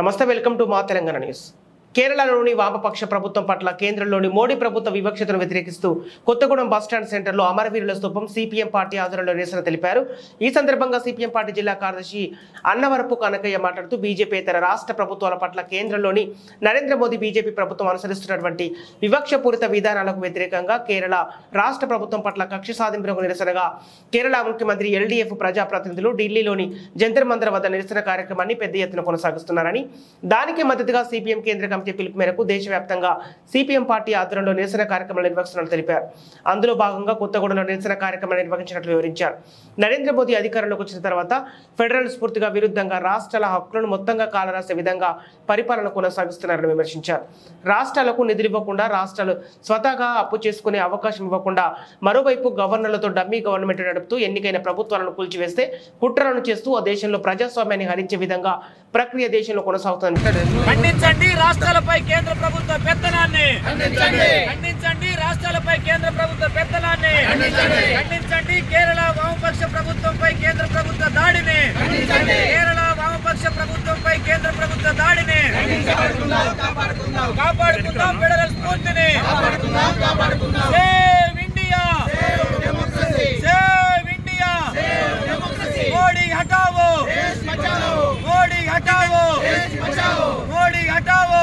నమస్తే, welcome to మా Telangana news. కేరళలోని వామపక్ష ప్రభుత్వం పట్ల కేంద్రంలోని మోడీ ప్రభుత్వ వివక్షతను వ్యతిరేకిస్తూ కొత్తగూడెం బస్టాండ్ సెంటర్లో అమరవీరుల స్తూపం సిపిఎం పార్టీ ఆధ్వర్యంలో నిరసన తెలిపారు. ఈ సందర్భంగా సిపిఎం పార్టీ జిల్లా కార్యదర్శి అన్నవరపు కనకయ్య మాట్లాడుతూ బీజేపీ ఇతర రాష్ట్ర ప్రభుత్వాల పట్ల కేంద్రంలోని నరేంద్ర మోదీ బీజేపీ ప్రభుత్వం అనుసరిస్తున్నటువంటి వివక్షపూరిత విధానాలకు వ్యతిరేకంగా కేరళ రాష్ట్ర ప్రభుత్వం పట్ల కక్ష సాధింపులకు నిరసనగా కేరళ ముఖ్యమంత్రి ఎల్డీఎఫ్ ప్రజాప్రతినిధులు ఢిల్లీలోని జంతర్ మంతర్ వద్ద నిరసన కార్యక్రమాన్ని పెద్ద ఎత్తున కొనసాగిస్తున్నారని, దానికి మద్దతుగా సిపిఎం కేంద్ర కమిటీ పిలుపు మేరకు దేశవ్యాప్తంగా సిపిఎం పార్టీ ఆధ్వర్యంలో నిరసన కార్యక్రమాలు నిర్వహిస్తున్నట్లు తెలిపారు. అందులో భాగంగా కొత్తగూడెంలో నిరసన కార్యక్రమాలు నిర్వహించినట్లు వివరించారు. నరేంద్ర మోదీ అధికారంలోకి వచ్చిన తర్వాత ఫెడరల్ స్ఫూర్తిగా విరుద్ధంగా రాష్ట్రాల హక్కులను మొత్తంగా కాలరాసే విధంగా పరిపాలన కొనసాగిస్తున్నారని విమర్శించారు. రాష్ట్రాలకు నిధులు ఇవ్వకుండా, రాష్ట్రాలు స్వతహాగా అప్పు చేసుకునే అవకాశం ఇవ్వకుండా, మరోవైపు గవర్నర్లతో డమ్మీ గవర్నమెంట్ నడుపుతూ ఎన్నికైన ప్రభుత్వాలను కూల్చివేస్తే కుట్రలను చేస్తూ ఆ దేశంలో ప్రజాస్వామ్యాన్ని హరించే విధంగా ప్రక్రియ దేశంలో కొనసాగుతుంది. ఖండించండి రాష్ట్రాలపై కేంద్ర ప్రభుత్వ పెత్తనాన్ని, ఖండించండి రాష్ట్రాలపై కేంద్ర ప్రభుత్వ పెత్తనాన్ని, ఖండించండి కేరళ వామపక్ష ప్రభుత్వంపై కేంద్ర ప్రభుత్వ దాడిని, కేరళ వామపక్ష ప్రభుత్వంపై కేంద్ర ప్రభుత్వ దాడిని కాపాడుకుందాం, ఫెడరల్ స్ఫూర్తిని. Save India, save India, Modi హటావో, మోడీ హటావో, మోడీ హటావో.